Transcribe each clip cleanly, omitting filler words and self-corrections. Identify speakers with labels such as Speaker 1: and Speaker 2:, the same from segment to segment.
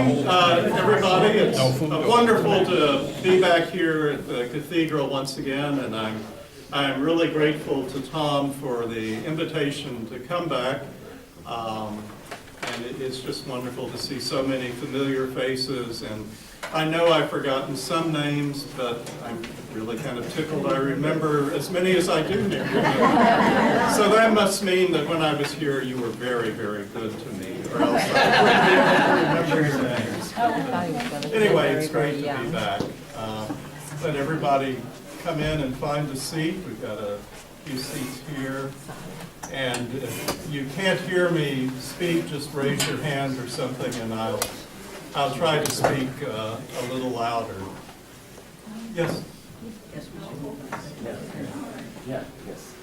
Speaker 1: Everybody, it's wonderful to be back here at the cathedral once again, and I'm really grateful to Tom for the invitation to come back. And it's just wonderful to see so many familiar faces, and I know I've forgotten some names, but I'm really kind of tickled I remember as many as I do now. So that must mean that when I was here, you were very, very good to me, or else I wouldn't be able to remember your names. Anyway, it's great to be back. Let everybody come in and find a seat. We've got a few seats here. And if you can't hear me speak, just raise your hand or something, and I'll try to speak a little louder. Yes?
Speaker 2: Yeah, yes.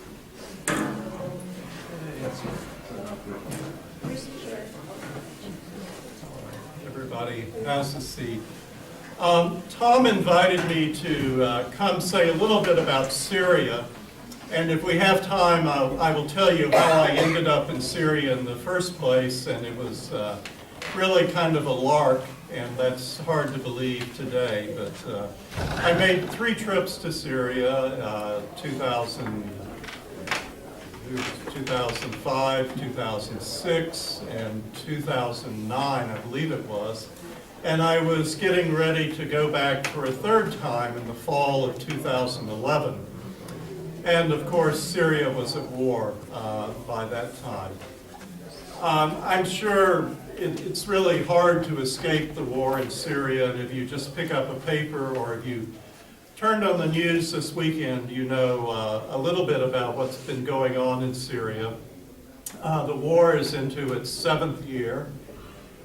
Speaker 1: Everybody has a seat. Tom invited me to come say a little bit about Syria. And if we have time, I will tell you how I ended up in Syria in the first place, and it was really kind of a lark, and that's hard to believe today. But I made 3 trips to Syria, 2005, 2006, and 2009, I believe it was. And I was getting ready to go back for a 3rd time in the fall of 2011. And of course, Syria was at war by that time. I'm sure it's really hard to escape the war in Syria, and if you just pick up a paper or if you turned on the news this weekend, you know a little bit about what's been going on in Syria. The war is into its 7th year,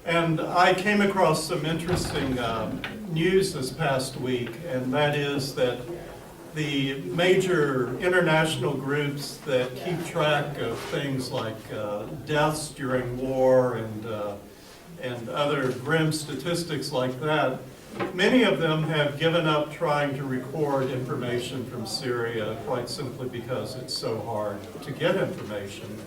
Speaker 1: and I came across some interesting news this past week, and that is that the major international groups that keep track of things like deaths during war and other grim statistics like that, many of them have given up trying to record information from Syria quite simply because it's so hard to get information,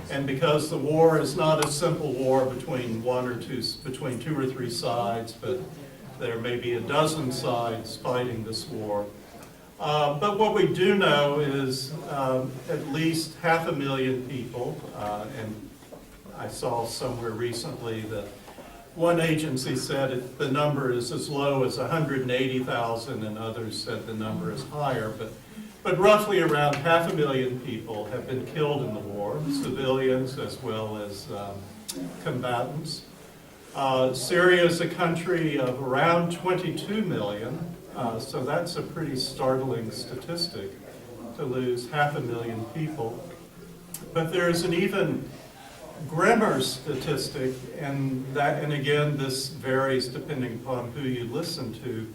Speaker 1: and because the war is not a simple war between between 2 or 3 sides, but there may be a dozen sides fighting this war. But what we do know is at least 500,000 people, and I saw somewhere recently that one agency said the number is as low as 180,000, and others said the number is higher, but roughly around 500,000 people have been killed in the war, civilians as well as combatants. Syria is a country of around 22 million. So that's a pretty startling statistic, to lose 500,000 people. But there's an even grimmer statistic, and again, this varies depending upon who you listen to,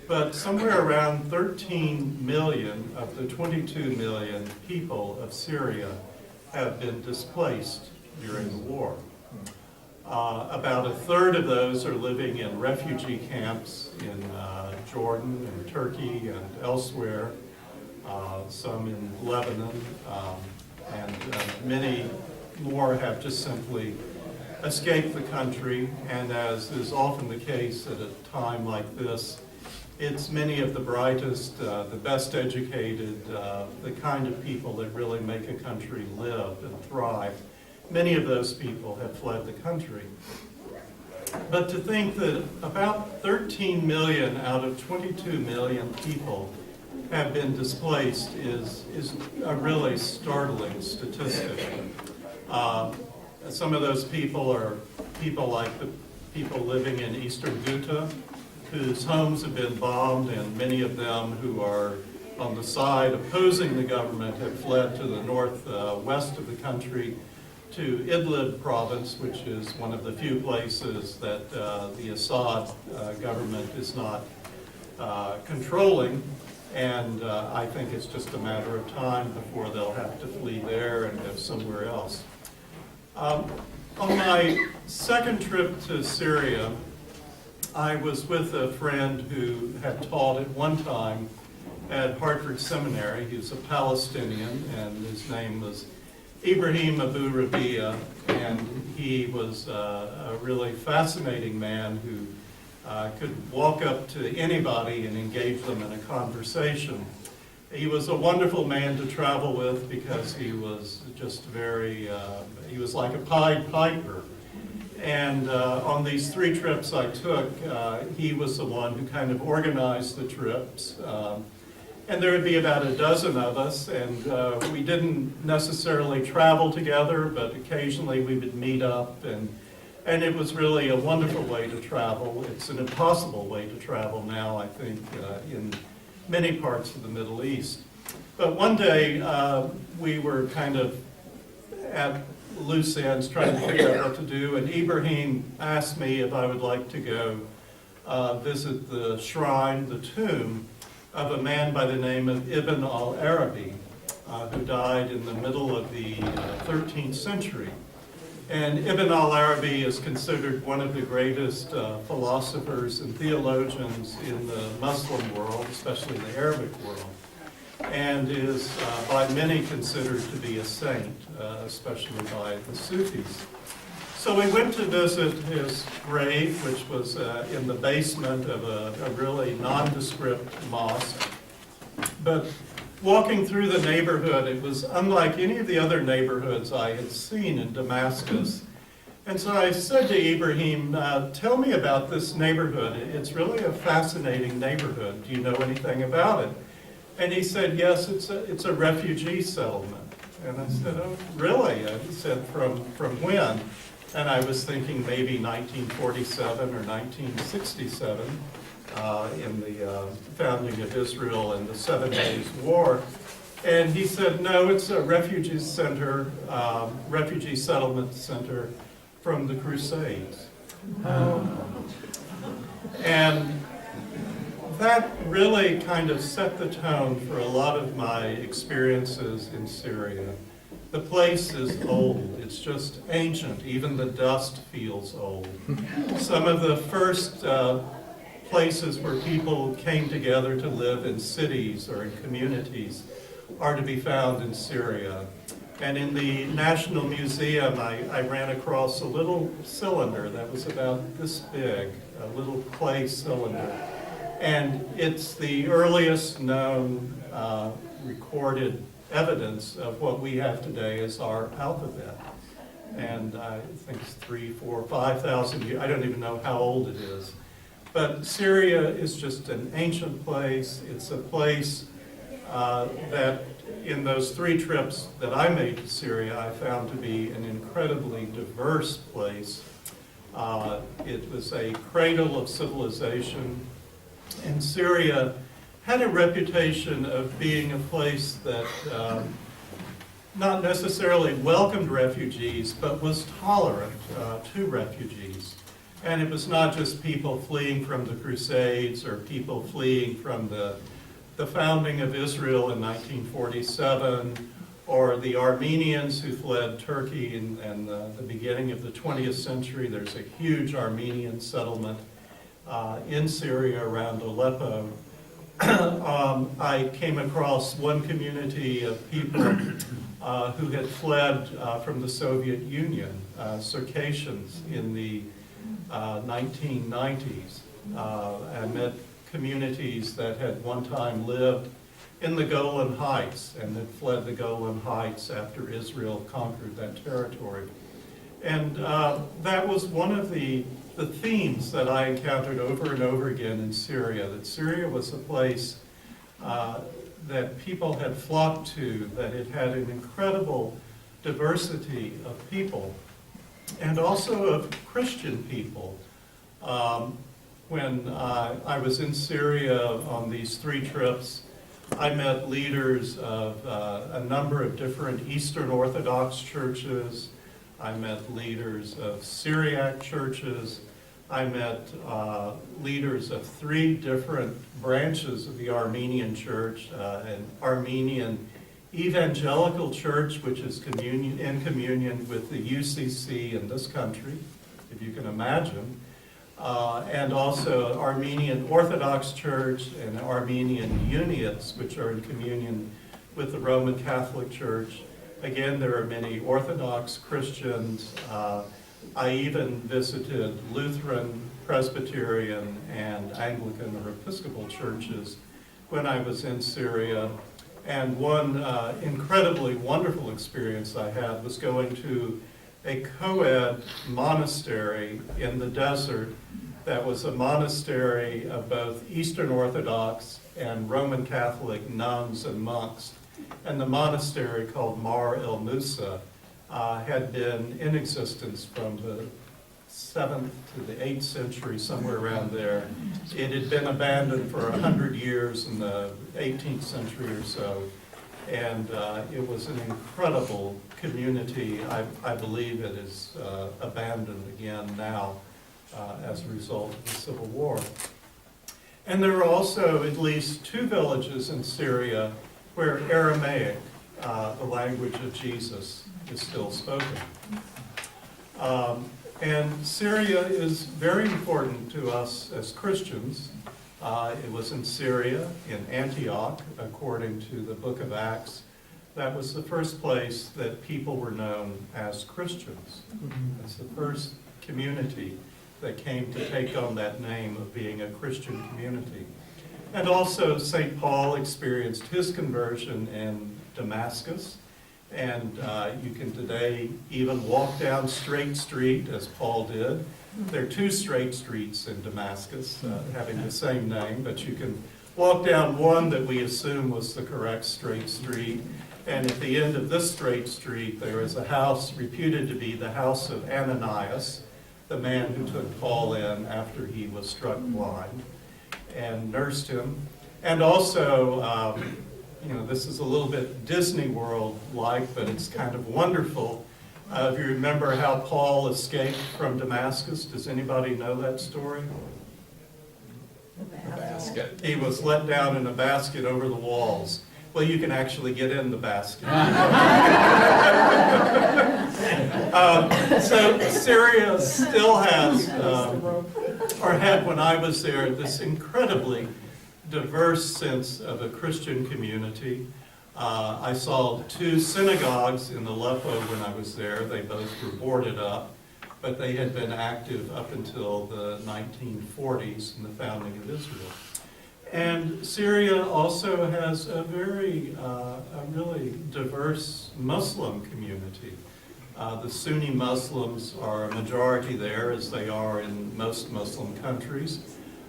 Speaker 1: but somewhere around 13 million of the 22 million people of Syria have been displaced during the war. About 1/3 of those are living in refugee camps in Jordan and Turkey and elsewhere, some in Lebanon, and many more have just simply escaped the country. And as is often the case at a time like this, it's many of the brightest, the best educated, the kind of people that really make a country live and thrive. Many of those people have fled the country. But to think that about 13 million out of 22 million people have been displaced is a really startling statistic. Some of those people are people like the people living in eastern Ghouta, whose homes have been bombed, and many of them who are on the side opposing the government have fled to the northwest of the country, to Idlib province, which is one of the few places that the Assad government is not controlling, and I think it's just a matter of time before they'll have to flee there and go somewhere else. On my 2nd trip to Syria, I was with a friend who had taught at one time at Hartford Seminary. He was a Palestinian, and his name was Ibrahim Abu Rabia, and he was a really fascinating man who could walk up to anybody and engage them in a conversation. He was a wonderful man to travel with because he was just very, he was like a Pied Piper. And on these 3 trips I took, he was the one who kind of organized the trips. And there would be about a dozen of us, and we didn't necessarily travel together, but occasionally we would meet up, and it was really a wonderful way to travel. It's an impossible way to travel now, I think, in many parts of the Middle East. But one day, we were kind of at loose ends trying to figure out what to do, and Ibrahim asked me if I would like to go visit the shrine, the tomb, of a man by the name of Ibn al-Arabi, who died in the middle of the 13th century. And Ibn al-Arabi is considered one of the greatest philosophers and theologians in the Muslim world, especially the Arabic world, and is by many considered to be a saint, especially by the Sufis. So we went to visit his grave, which was in the basement of a really nondescript mosque. But walking through the neighborhood, it was unlike any of the other neighborhoods I had seen in Damascus. And so I said to Ibrahim, tell me about this neighborhood. It's really a fascinating neighborhood. Do you know anything about it? And he said, yes, it's a refugee settlement. And I said, oh, really? He said, from when? And I was thinking maybe 1947 or 1967 in the founding of Israel and the 7 Days War. And he said, no, it's a refugee center, refugee settlement center from the Crusades. And that really kind of set the tone for a lot of my experiences in Syria. The place is old. It's just ancient. Even the dust feels old. Some of the first places where people came together to live in cities or in communities are to be found in Syria. And in the National Museum, I ran across a little cylinder that was about this big, a little clay cylinder. And it's the earliest known recorded evidence of what we have today as our alphabet. And I think it's 3,000, 4,000, 5,000 years. I don't even know how old it is. But Syria is just an ancient place. It's a place that in those 3 trips that I made to Syria, I found to be an incredibly diverse place. It was a cradle of civilization. And Syria had a reputation of being a place that not necessarily welcomed refugees, but was tolerant to refugees. And it was not just people fleeing from the Crusades or people fleeing from the founding of Israel in 1947, or the Armenians who fled Turkey in the beginning of the 20th century. There's a huge Armenian settlement in Syria around Aleppo. I came across one community of people who had fled from the Soviet Union, Circassians, in the 1990s. I met communities that had one time lived in the Golan Heights and had fled the Golan Heights after Israel conquered that territory. And that was one of the themes that I encountered over and over again in Syria, that Syria was a place that people had flocked to, that it had an incredible diversity of people, and also of Christian people. When I was in Syria on these 3 trips, I met leaders of a number of different Eastern Orthodox churches. I met leaders of Syriac churches. I met leaders of 3 different branches of the Armenian church, an Armenian evangelical church, which is in communion with the UCC in this country, if you can imagine, and also Armenian Orthodox Church and Armenian Uniats, which are in communion with the Roman Catholic Church. Again, there are many Orthodox Christians. I even visited Lutheran, Presbyterian, and Anglican or Episcopal churches when I was in Syria. And one incredibly wonderful experience I had was going to a co-ed monastery in the desert that was a monastery of both Eastern Orthodox and Roman Catholic nuns and monks. And the monastery, called Mar el Musa, had been in existence from the 7th to the 8th century, somewhere around there. It had been abandoned for 100 years in the 18th century or so. And it was an incredible community. I believe it is abandoned again now as a result of the Civil War. And there are also at least 2 villages in Syria where Aramaic, the language of Jesus, is still spoken. And Syria is very important to us as Christians. It was in Syria, in Antioch, according to the book of Acts. That was the first place that people were known as Christians. It's the first community that came to take on that name of being a Christian community. And also St. Paul experienced his conversion in Damascus. And you can today even walk down Straight Street, as Paul did. There are 2 straight streets in Damascus, having the same name, but you can walk down one that we assume was the correct straight street. And at the end of this straight street, there is a house reputed to be the house of Ananias, the man who took Paul in after he was struck blind and nursed him. And also, this is a little bit Disney World-like, but it's kind of wonderful. If you remember how Paul escaped from Damascus, does anybody know that story?
Speaker 3: The basket.
Speaker 1: He was let down in a basket over the walls. Well, you can actually get in the basket. So Syria still has, or had when I was there, this incredibly diverse sense of a Christian community. I saw 2 synagogues in Aleppo when I was there. They both were boarded up, but they had been active up until the 1940s and the founding of Israel. And Syria also has a really diverse Muslim community. The Sunni Muslims are a majority there, as they are in most Muslim countries.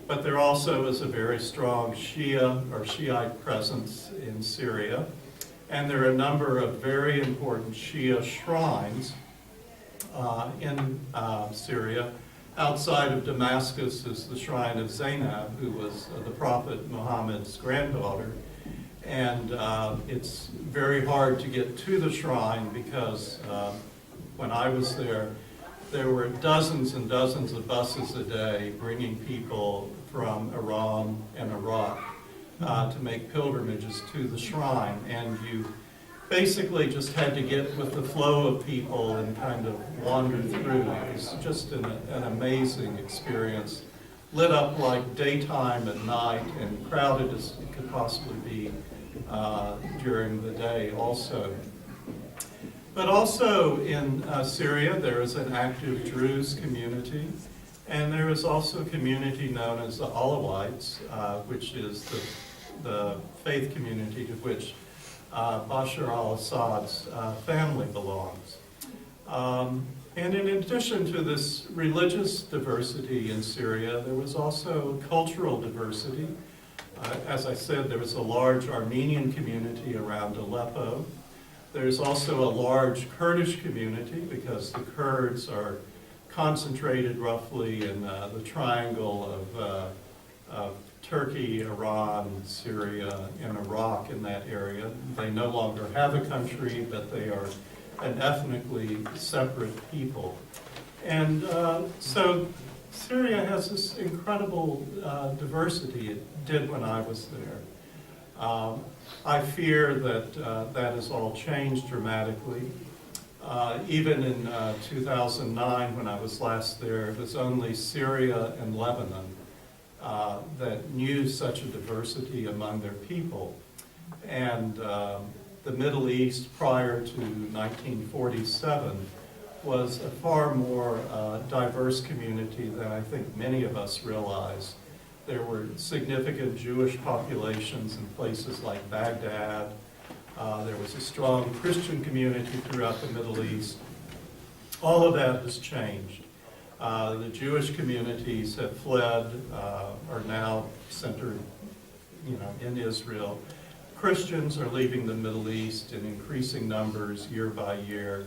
Speaker 1: But there also is a very strong Shia or Shiite presence in Syria. And there are a number of very important Shia shrines in Syria. Outside of Damascus is the shrine of Zainab, who was the Prophet Muhammad's granddaughter. And it's very hard to get to the shrine because when I was there were dozens and dozens of buses a day bringing people from Iran and Iraq to make pilgrimages to the shrine. And you basically just had to get with the flow of people and kind of wander through. It was just an amazing experience, lit up like daytime at night and crowded as it could possibly be during the day also. But also in Syria, there is an active Druze community, and there is also a community known as the Alawites, which is the faith community to which Bashar al-Assad's family belongs. And in addition to this religious diversity in Syria, there was also cultural diversity. As I said, there was a large Armenian community around Aleppo. There's also a large Kurdish community because the Kurds are concentrated roughly in the triangle of Turkey, Iran, Syria, and Iraq in that area. They no longer have a country, but they are an ethnically separate people. And so Syria has this incredible diversity. It did when I was there. I fear that that has all changed dramatically. Even in 2009, when I was last there, it was only Syria and Lebanon that knew such a diversity among their people. And the Middle East prior to 1947 was a far more diverse community than I think many of us realize. There were significant Jewish populations in places like Baghdad. There was a strong Christian community throughout the Middle East. All of that has changed. The Jewish communities have fled, are now centered, in Israel. Christians are leaving the Middle East in increasing numbers year by year.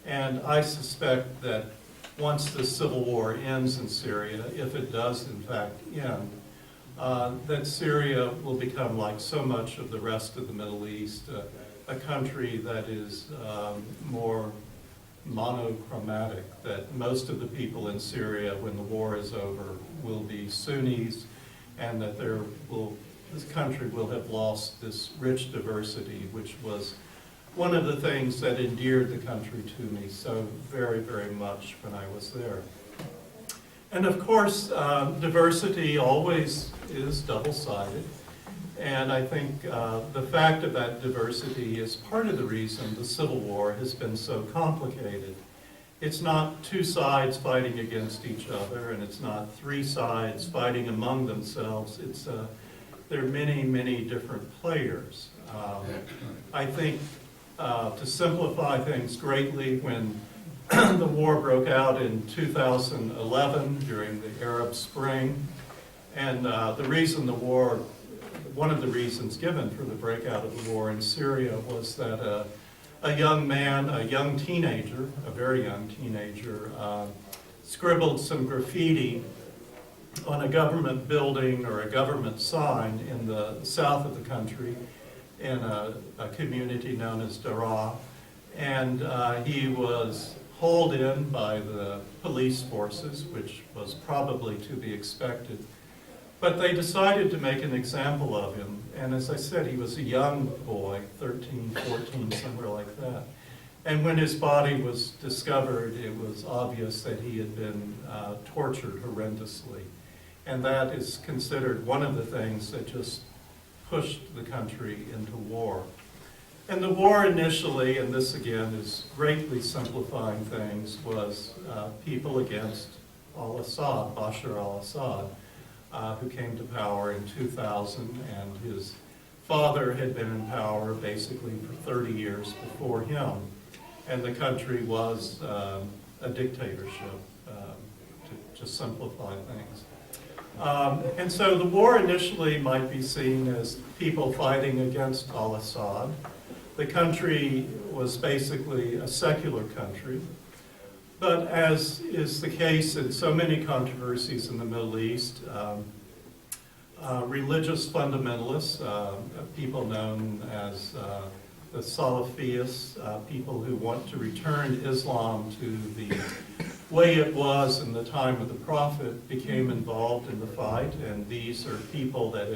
Speaker 1: And I suspect that once the civil war ends in Syria, if it does in fact end, that Syria will become, like so much of the rest of the Middle East, a country that is more monochromatic, that most of the people in Syria, when the war is over, will be Sunnis, and that this country will have lost this rich diversity, which was one of the things that endeared the country to me so very, very much when I was there. And of course, diversity always is double-sided. And I think the fact of that diversity is part of the reason the Civil War has been so complicated. It's not two sides fighting against each other, and it's not three sides fighting among themselves. There are many, many different players. I think to simplify things greatly, when the war broke out in 2011 during the Arab Spring, and one of the reasons given for the breakout of the war in Syria was that a young man, a young teenager, a very young teenager, scribbled some graffiti on a government building or a government sign in the south of the country in a community known as Daraa. And he was hauled in by the police forces, which was probably to be expected. But they decided to make an example of him. And as I said, he was a young boy, 13, 14, somewhere like that. And when his body was discovered, it was obvious that he had been tortured horrendously. And that is considered one of the things that just pushed the country into war. And the war initially, and this again is greatly simplifying things, was people against al-Assad, Bashar al-Assad, who came to power in 2000, and his father had been in power basically for 30 years before him. And the country was a dictatorship, to simplify things. And so the war initially might be seen as people fighting against al-Assad. The country was basically a secular country. But as is the case in so many controversies in the Middle East, religious fundamentalists, people known as the Salafists, people who want to return Islam to the way it was in the time of the Prophet, became involved in the fight. And these are people that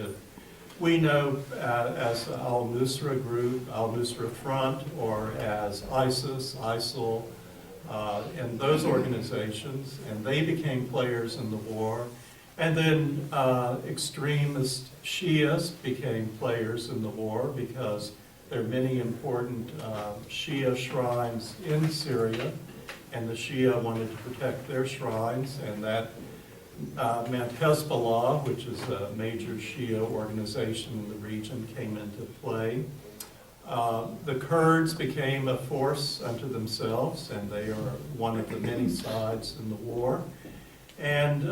Speaker 1: we know as al-Nusra group, al-Nusra Front, or as ISIS, ISIL, and those organizations, and they became players in the war. And then extremist Shias became players in the war because there are many important Shia shrines in Syria, and the Shia wanted to protect their shrines, and that meant Hezbollah, which is a major Shia organization in the region, came into play. The Kurds became a force unto themselves, and they are one of the many sides in the war. And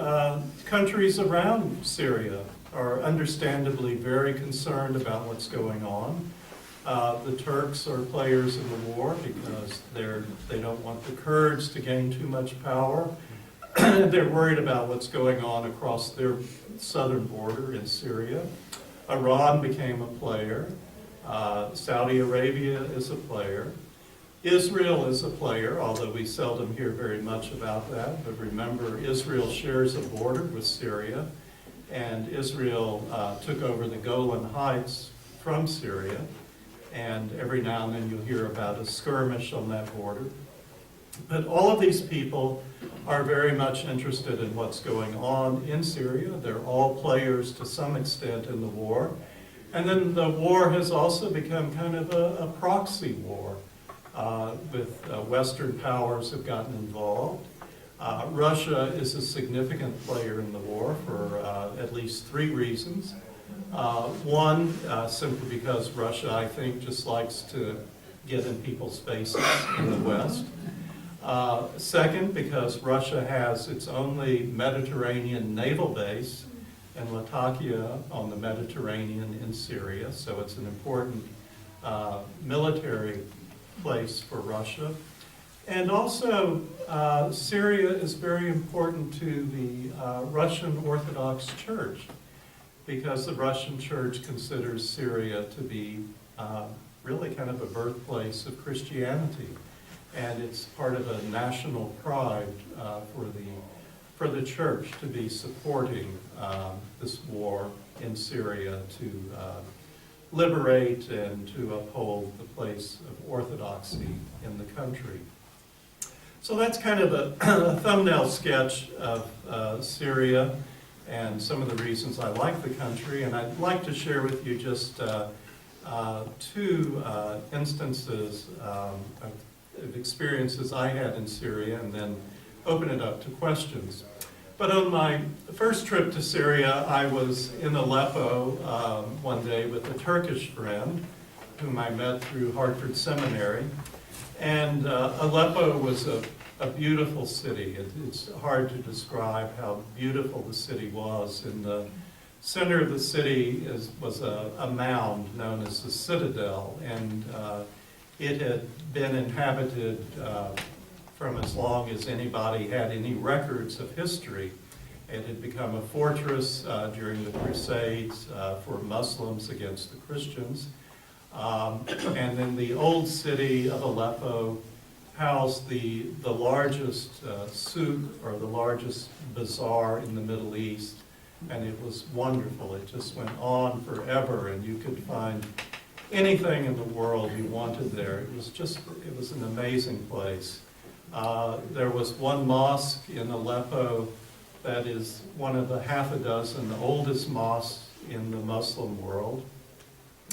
Speaker 1: countries around Syria are understandably very concerned about what's going on. The Turks are players in the war because they don't want the Kurds to gain too much power. They're worried about what's going on across their southern border in Syria. Iran became a player. Saudi Arabia is a player. Israel is a player, although we seldom hear very much about that. But remember, Israel shares a border with Syria, and Israel took over the Golan Heights from Syria. And every now and then you'll hear about a skirmish on that border. But all of these people are very much interested in what's going on in Syria. They're all players to some extent in the war. And then the war has also become kind of a proxy war, with Western powers have gotten involved. Russia is a significant player in the war for at least 3 reasons. One, simply because Russia, I think, just likes to get in people's faces in the West. Second, because Russia has its only Mediterranean naval base in Latakia on the Mediterranean in Syria, so it's an important military place for Russia. And also, Syria is very important to the Russian Orthodox Church, because the Russian Church considers Syria to be really kind of a birthplace of Christianity. And it's part of a national pride for the church to be supporting this war in Syria to liberate and to uphold the place of orthodoxy in the country. So that's kind of a thumbnail sketch of Syria and some of the reasons I like the country. And I'd like to share with you just 2 instances of experiences I had in Syria, and then open it up to questions. But on my first trip to Syria, I was in Aleppo one day with a Turkish friend whom I met through Hartford Seminary. And Aleppo was a beautiful city. It's hard to describe how beautiful the city was. In the center of the city was a mound known as the Citadel, and it had been inhabited from as long as anybody had any records of history. It had become a fortress during the Crusades for Muslims against the Christians. And then the old city of Aleppo housed the largest souk, or the largest bazaar in the Middle East, and it was wonderful. It just went on forever, and you could find anything in the world you wanted there. It was an amazing place. There was one mosque in Aleppo that is one of the half a dozen oldest mosques in the Muslim world.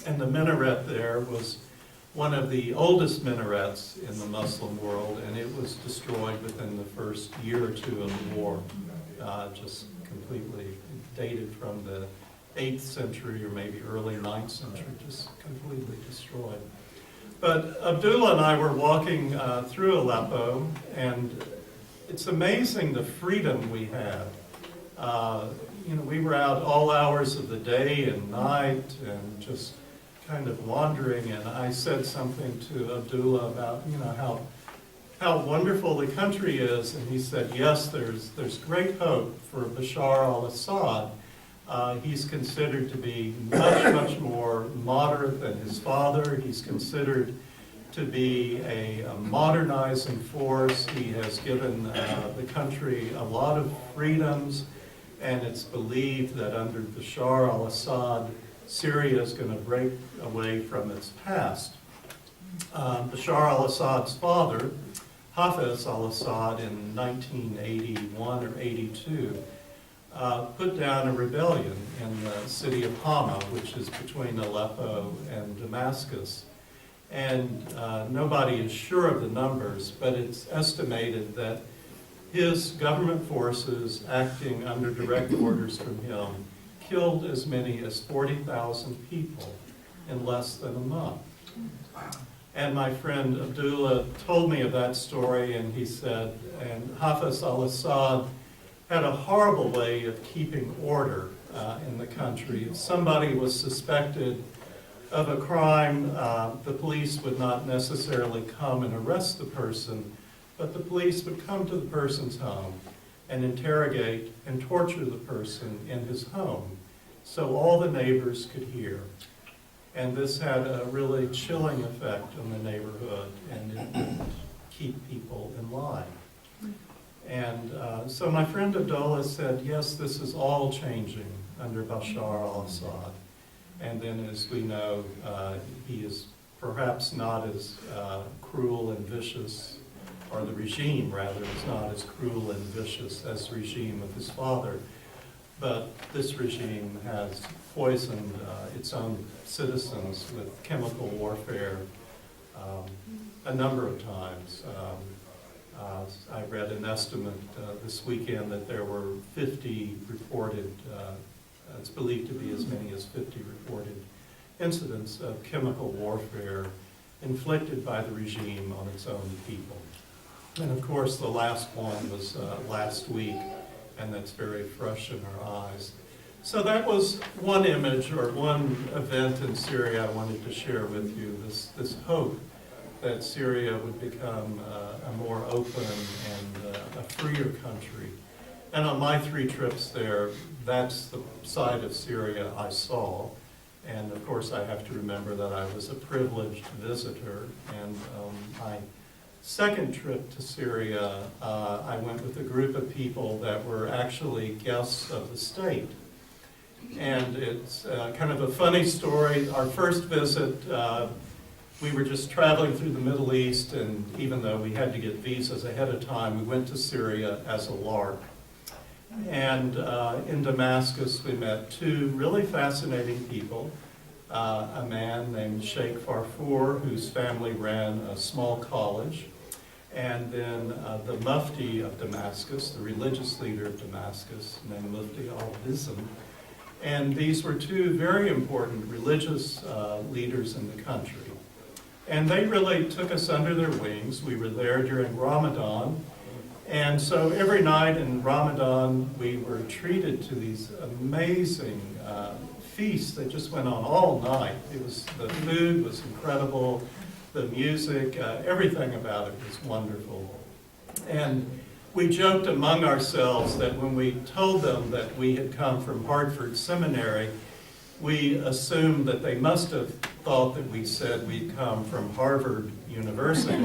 Speaker 1: And the minaret there was one of the oldest minarets in the Muslim world, and it was destroyed within the first year or 2 of the war, just completely dated from the 8th century or maybe early 9th century, just completely destroyed. But Abdullah and I were walking through Aleppo, and it's amazing the freedom we had. We were out all hours of the day and night and just kind of wandering, and I said something to Abdullah about, how wonderful the country is, and he said, yes, there's great hope for Bashar al-Assad. He's considered to be much more moderate than his father. He's considered to be a modernizing force. He has given the country a lot of freedoms, and it's believed that under Bashar al-Assad, Syria is going to break away from its past. Bashar al-Assad's father, Hafez al-Assad, in 1981 or 82, put down a rebellion in the city of Hama, which is between Aleppo and Damascus. And nobody is sure of the numbers, but it's estimated that his government forces, acting under direct orders from him, killed as many as 40,000 people in less than a month. And my friend Abdullah told me of that story, and he said, and Hafez al-Assad had a horrible way of keeping order in the country. If somebody was suspected of a crime, the police would not necessarily come and arrest the person, but the police would come to the person's home and interrogate and torture the person in his home, so all the neighbors could hear. And this had a really chilling effect on the neighborhood, and it would keep people in line. And so my friend Abdullah said, yes, this is all changing under Bashar al-Assad. And then, as we know, he is perhaps not as cruel and vicious, or the regime, rather, is not as cruel and vicious as the regime of his father. but this regime has poisoned its own citizens with chemical warfare a number of times. I read an estimate this weekend that there were 50 reported, it's believed to be as many as 50 reported incidents of chemical warfare inflicted by the regime on its own people. And of course, the last one was last week, and that's very fresh in our eyes. So that was one image or one event in Syria I wanted to share with you, this hope that Syria would become a more open and a freer country. And on my 3 trips there, that's the side of Syria I saw. And of course, I have to remember that I was a privileged visitor. And my second trip to Syria, I went with a group of people that were actually guests of the state. And it's kind of a funny story. Our first visit, we were just traveling through the Middle East, and even though we had to get visas ahead of time, we went to Syria as a lark. And in Damascus, we met 2 really fascinating people. A man named Sheikh Farfour, whose family ran a small college, and then the Mufti of Damascus, the religious leader of Damascus, named Mufti al-Bizm. And these were 2 very important religious leaders in the country. And they really took us under their wings. We were there during Ramadan. And so every night in Ramadan, we were treated to these amazing feasts that just went on all night. The food was incredible, the music, everything about it was wonderful. And we joked among ourselves that when we told them that we had come from Hartford Seminary, we assumed that they must have thought that we said we'd come from Harvard University.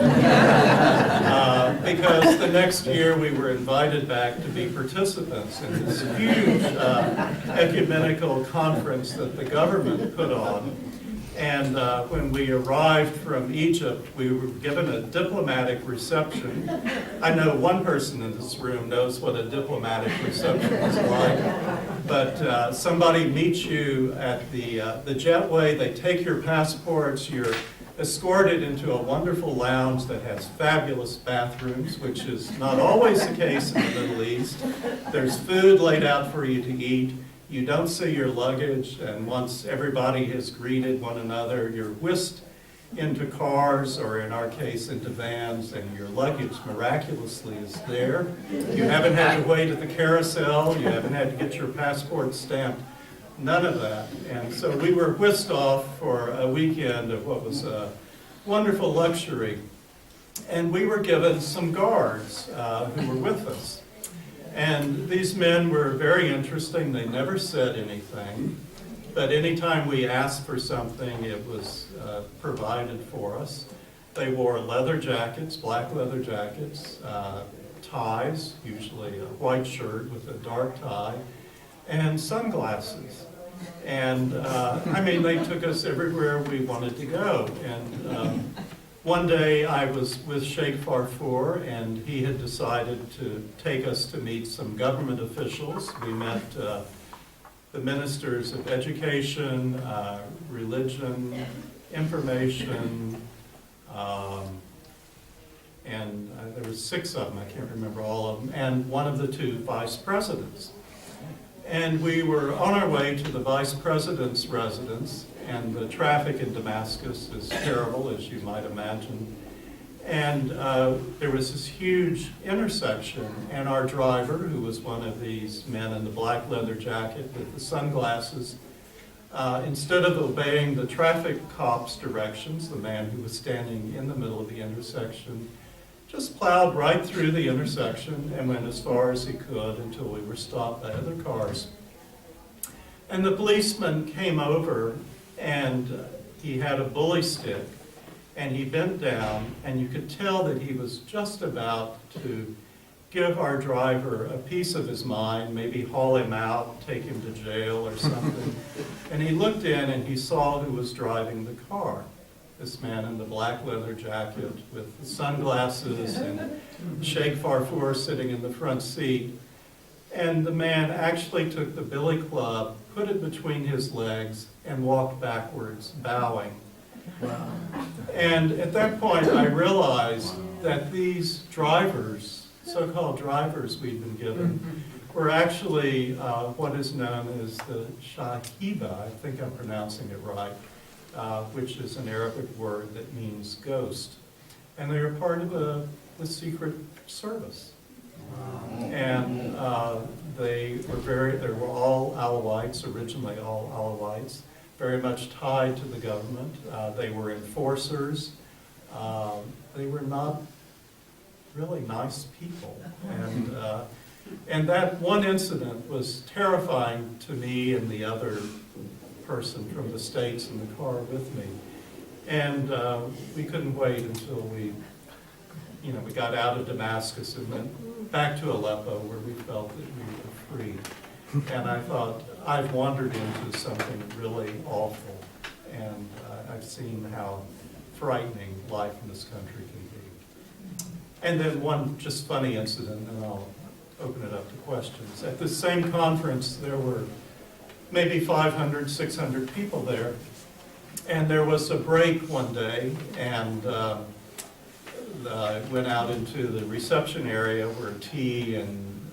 Speaker 1: Because the next year we were invited back to be participants in this huge ecumenical conference that the government put on. And when we arrived from Egypt, we were given a diplomatic reception. I know one person in this room knows what a diplomatic reception is like. But somebody meets you at the jetway, they take your passports, you're escorted into a wonderful lounge that has fabulous bathrooms, which is not always the case in the Middle East. There's food laid out for you to eat. You don't see your luggage, and once everybody has greeted one another, you're whisked into cars, or in our case, into vans, and your luggage miraculously is there. You haven't had to wait at the carousel, you haven't had to get your passport stamped, none of that. And so we were whisked off for a weekend of what was a wonderful luxury. And we were given some guards who were with us. And these men were very interesting. They never said anything, but anytime we asked for something, it was provided for us. They wore leather jackets, black leather jackets, ties, usually a white shirt with a dark tie, and sunglasses. And I mean, they took us everywhere we wanted to go. And one day I was with Sheikh Farfour, and he had decided to take us to meet some government officials. We met the ministers of education, religion, information, and there were 6 of them, I can't remember all of them, and one of the 2 vice presidents. And we were on our way to the vice president's residence, and the traffic in Damascus is terrible, as you might imagine. And there was this huge intersection, and our driver, who was one of these men in the black leather jacket with the sunglasses, instead of obeying the traffic cop's directions, the man who was standing in the middle of the intersection, just plowed right through the intersection and went as far as he could until we were stopped by other cars. And the policeman came over, and he had a bully stick, and he bent down, and you could tell that he was just about to give our driver a piece of his mind, maybe haul him out, take him to jail or something. And he looked in and he saw who was driving the car. This man in the black leather jacket with the sunglasses, and Sheikh Farfour sitting in the front seat. And the man actually took the billy club, put it between his legs, and walked backwards, bowing.
Speaker 2: Wow.
Speaker 1: And at that point, I realized that these drivers, so-called drivers we'd been given, were actually what is known as the shahiba, I think I'm pronouncing it right, which is an Arabic word that means ghost. And they were part of the secret service. And they were all Alawites, originally all Alawites, very much tied to the government. They were enforcers. They were not really nice people. And that one incident was terrifying to me and the other person from the States in the car with me. And we couldn't wait until we got out of Damascus and went back to Aleppo, where we felt that we were free. And I thought, I've wandered into something really awful, and I've seen how frightening life in this country can be. And then one just funny incident, and I'll open it up to questions. At this same conference, there were maybe 500, 600 people there, and there was a break one day, and I went out into the reception area where tea and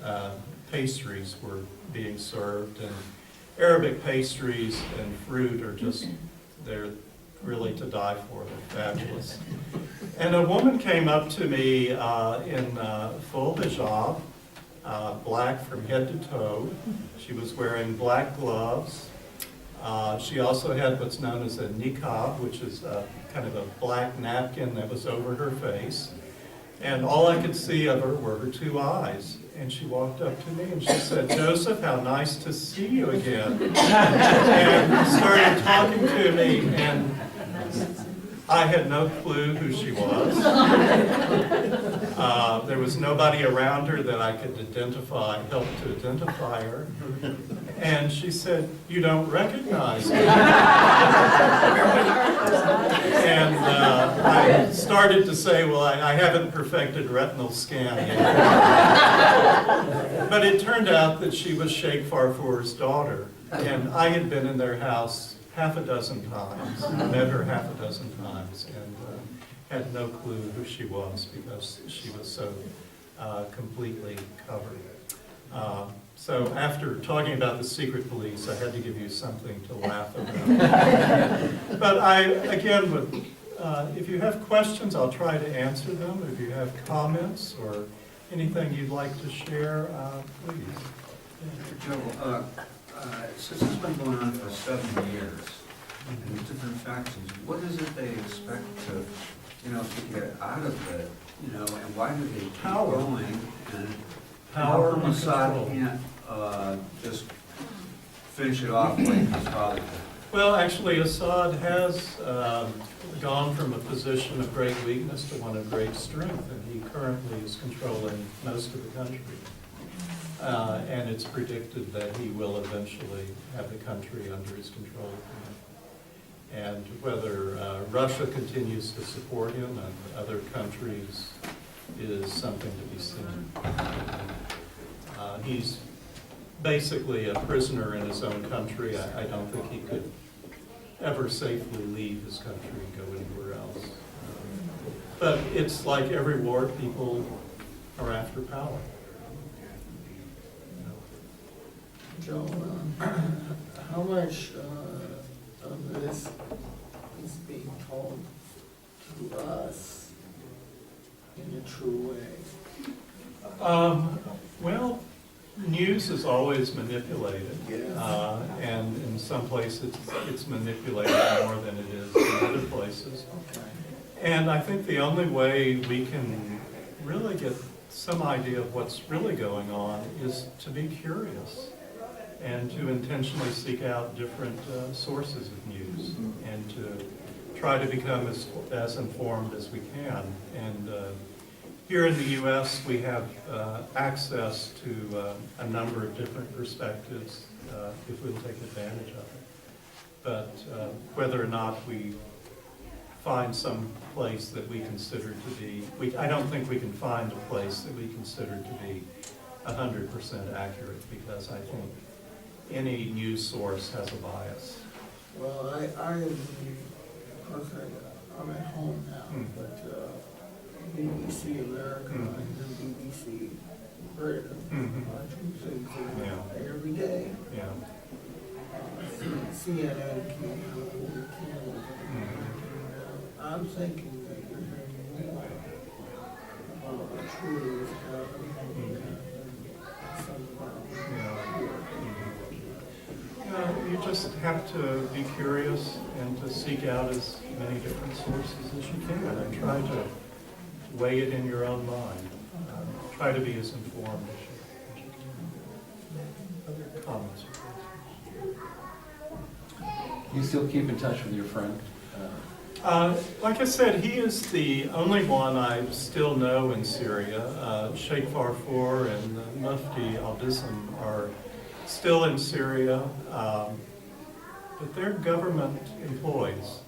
Speaker 1: pastries were being served, and Arabic pastries and fruit are just, they're really to die for. They're fabulous. And a woman came up to me in full hijab, black from head to toe. She was wearing black gloves. She also had what's known as a niqab, which is kind of a black napkin that was over her face. And all I could see of her were her two eyes. And she walked up to me and she said, "Joseph, how nice to see you again." And started talking to me, and I had no clue who she was. There was nobody around her that I could help to identify her. And she said, "You don't recognize me." And I started to say, well, I haven't perfected retinal scan yet. But it turned out that she was Sheikh Farfour's daughter. And I had been in their house half a dozen times, met her half a dozen times, and had no clue who she was because she was so completely covered. So after talking about the secret police, I had to give you something to laugh about. But I, again, would, if you have questions, I'll try to answer them. If you have comments or anything you'd like to share, please.
Speaker 4: Joe, since it's been going on for 7 years, and different factions, what is it they expect to, to get out of it, and why do they keep going? And
Speaker 1: Power
Speaker 4: how come
Speaker 1: and
Speaker 4: Assad
Speaker 1: control.
Speaker 4: can't just finish it off like his father did?
Speaker 1: Well, actually, Assad has gone from a position of great weakness to one of great strength, and he currently is controlling most of the country. And it's predicted that he will eventually have the country under his control. And whether Russia continues to support him and other countries is something to be seen. He's basically a prisoner in his own country. I don't think he could ever safely leave his country and go anywhere else. But it's like every war, people are after power.
Speaker 5: Joe, how much of this is being told to us in a true way?
Speaker 1: Well, news is always manipulated,
Speaker 5: Yes.
Speaker 1: and in some places it's manipulated more than it is in other places.
Speaker 5: Okay.
Speaker 1: And I think the only way we can really get some idea of what's really going on is to be curious and to intentionally seek out different sources of news and to try to become as informed as we can. And here in the U.S., we have access to a number of different perspectives if we'll take advantage of it. But whether or not we find some place that we consider to be, I don't think we can find a place that we consider to be 100% accurate, because I think any news source has a bias.
Speaker 5: Well, I agree. Of course, I'm at home now, but BBC America and the BBC Britain, I choose
Speaker 1: Yeah.
Speaker 5: every day.
Speaker 1: Yeah.
Speaker 5: CNN came out with Canada. I'm thinking that you're hearing more about the truth than some about
Speaker 1: You just have to be curious and to seek out as many different sources as you can, and try to weigh it in your own mind. Try to be as informed as you can. Other comments?
Speaker 2: You still keep in touch with your friend?
Speaker 1: Like I said, he is the only one I still know in Syria. Sheikh Farfour and Mufti al-Dism are still in Syria, but they're government employees.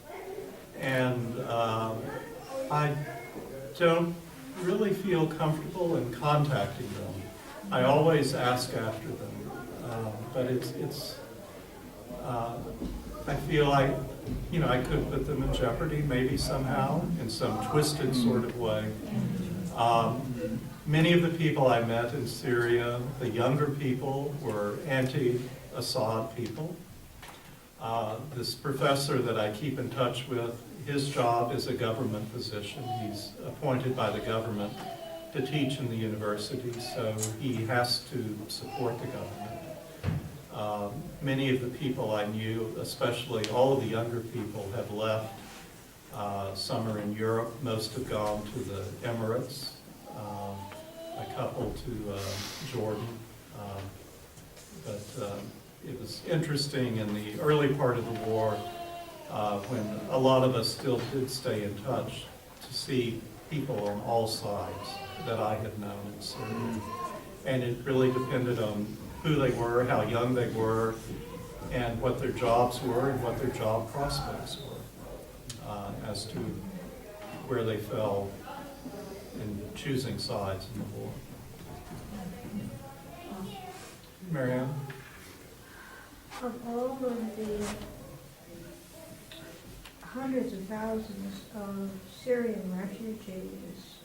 Speaker 1: And I don't really feel comfortable in contacting them. I always ask after them, but I feel like, I could put them in jeopardy maybe somehow, in some twisted sort of way. Many of the people I met in Syria, the younger people, were anti-Assad people. This professor that I keep in touch with, his job is a government position. He's appointed by the government to teach in the university, so he has to support the government. Many of the people I knew, especially all of the younger people, have left. Some are in Europe, most have gone to the Emirates, a couple to Jordan. But it was interesting in the early part of the war, when a lot of us still did stay in touch, to see people on all sides that I had known in Syria. And it really depended on who they were, how young they were, and what their jobs were and what their job prospects were, as to where they fell in choosing sides in the war. Marianne?
Speaker 3: Of all of the hundreds of thousands of Syrian refugees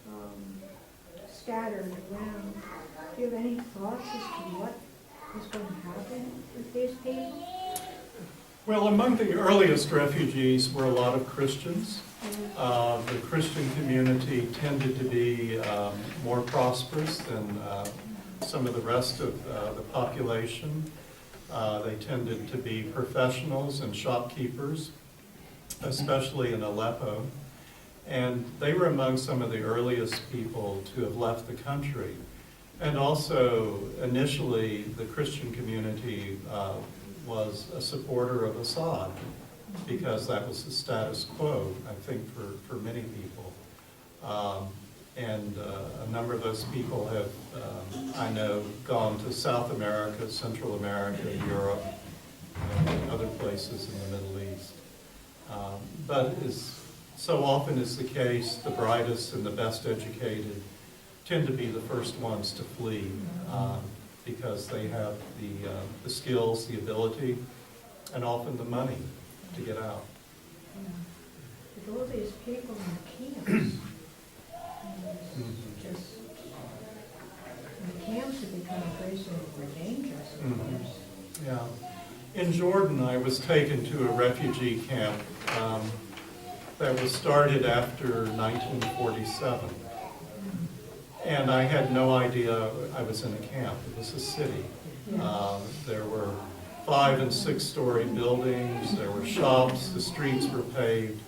Speaker 3: scattered around, do you have any thoughts as to what is going to happen with these people?
Speaker 1: Well, among the earliest refugees were a lot of Christians. The Christian community tended to be more prosperous than some of the rest of the population. They tended to be professionals and shopkeepers, especially in Aleppo. And they were among some of the earliest people to have left the country. And also, initially, the Christian community was a supporter of Assad, because that was the status quo, I think, for many people. And a number of those people have, I know, gone to South America, Central America, Europe, and other places in the Middle East. But as so often is the case, the brightest and the best educated tend to be the first ones to flee, because they have the skills, the ability, and often the money to get out.
Speaker 3: With all these people in the camps, just, the camps have become increasingly more dangerous, of course.
Speaker 1: Yeah. In Jordan, I was taken to a refugee camp that was started after 1947. And I had no idea I was in a camp. It was a city. There were 5- and 6-story buildings. There were shops. The streets were paved.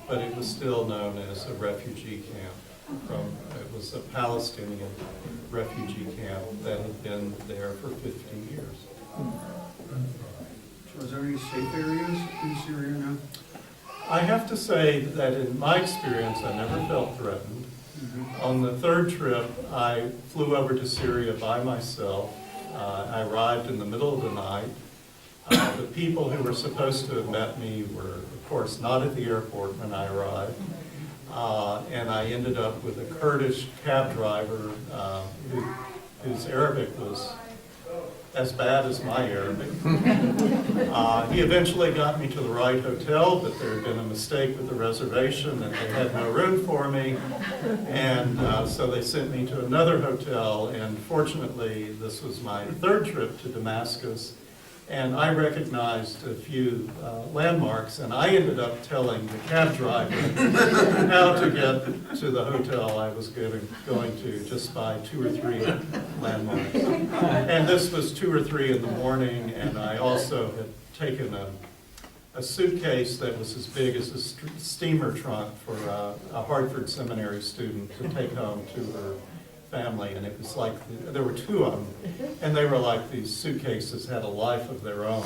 Speaker 1: But it was still known as a refugee camp. It was a Palestinian refugee camp that had been there for 50 years.
Speaker 4: So is there any safe areas in Syria now?
Speaker 1: I have to say that in my experience, I never felt threatened. On the third trip, I flew over to Syria by myself. I arrived in the middle of the night. The people who were supposed to have met me were, of course, not at the airport when I arrived. And I ended up with a Kurdish cab driver who whose Arabic was as bad as my Arabic. He eventually got me to the right hotel, but there had been a mistake with the reservation and they had no room for me. And so they sent me to another hotel, and fortunately, this was my third trip to Damascus. And I recognized a few landmarks, and I ended up telling the cab driver how to get to the hotel I was going to just by 2 or 3 landmarks. And this was 2 or 3 in the morning, and I also had taken a suitcase that was as big as a steamer trunk for a Hartford Seminary student to take home to her family, and it was like, there were 2 of them, and they were like these suitcases had a life of their own.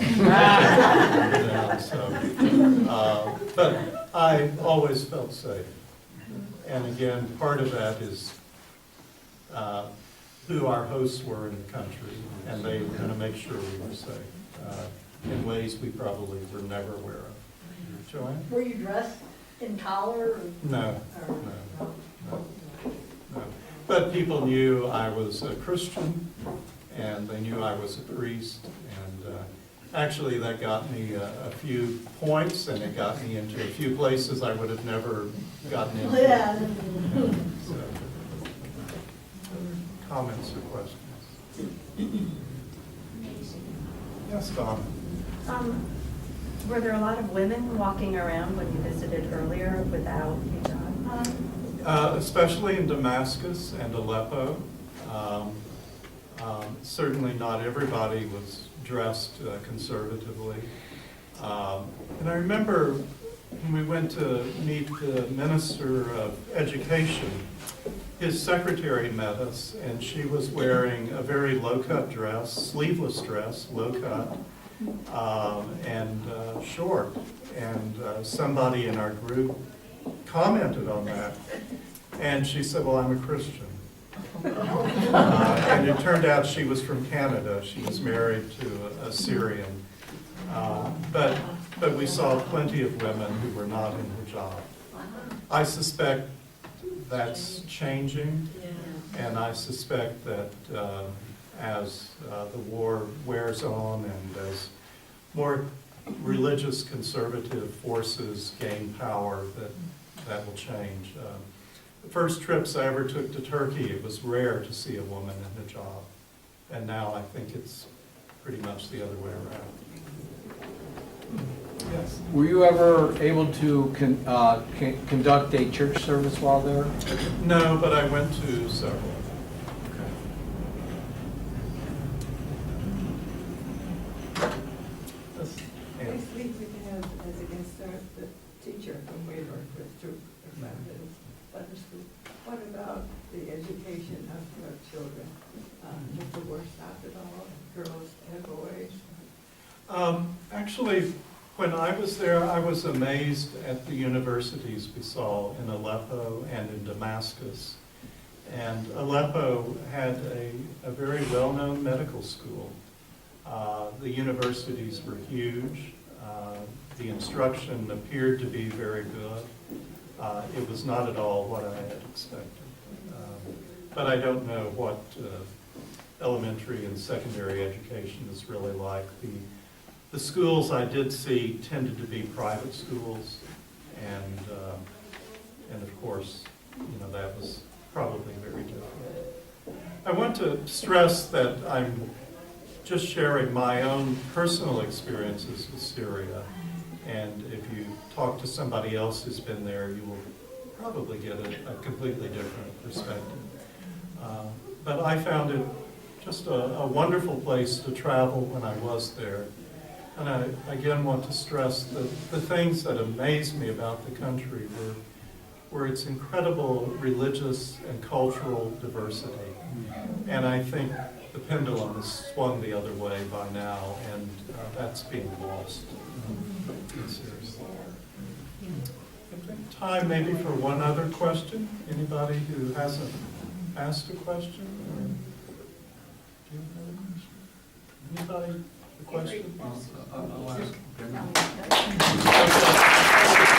Speaker 1: But I always felt safe. And again, part of that is who our hosts were in the country, and they were going to make sure we were safe in ways we probably were never aware of. Joanne?
Speaker 6: Were you dressed in collar? Or?
Speaker 1: No. But people knew I was a Christian, and they knew I was a priest, and actually that got me a few points, and it got me into a few places I would have never gotten into.
Speaker 6: Yeah.
Speaker 1: So, comments or questions? Yes, Donna?
Speaker 7: Were there a lot of women walking around when you visited earlier without hijab?
Speaker 1: Especially in Damascus and Aleppo. Certainly not everybody was dressed conservatively. And I remember when we went to meet the Minister of Education, his secretary met us, and she was wearing a very low-cut dress, sleeveless dress, low-cut, and short. And somebody in our group commented on that, and she said, well, I'm a Christian. And it turned out she was from Canada. She was married to a Syrian. But we saw plenty of women who were not in hijab. I suspect that's changing, and I suspect that as the war wears on and as more religious conservative forces gain power, that will change. The first trips I ever took to Turkey, it was rare to see a woman in hijab, and now I think it's pretty much the other way around. Yes.
Speaker 2: Were you ever able to conduct a church service while there?
Speaker 1: No, but I went to several. Yes. Ann?
Speaker 8: Next week we can have, as against the teacher from Wayburn with two Sunday school. What about the education of your children? Is the worst not at all? Girls and boys?
Speaker 1: Actually, when I was there, I was amazed at the universities we saw in Aleppo and in Damascus. And Aleppo had a very well-known medical school. The universities were huge. The instruction appeared to be very good. It was not at all what I had expected. But I don't know what elementary and secondary education is really like. The schools I did see tended to be private schools, and of course, that was probably very different. I want to stress that I'm just sharing my own personal experiences with Syria, and if you talk to somebody else who's been there, you will probably get a completely different perspective. But I found it just a wonderful place to travel when I was there. And I, again, want to stress that the things that amazed me about the country were its incredible religious and cultural diversity. And I think the pendulum has swung the other way by now, and that's being lost. Seriously. Time maybe for one other question. Anybody who hasn't asked a question? Or do you have another question? Anybody? A question?
Speaker 4: I'll ask. Okay.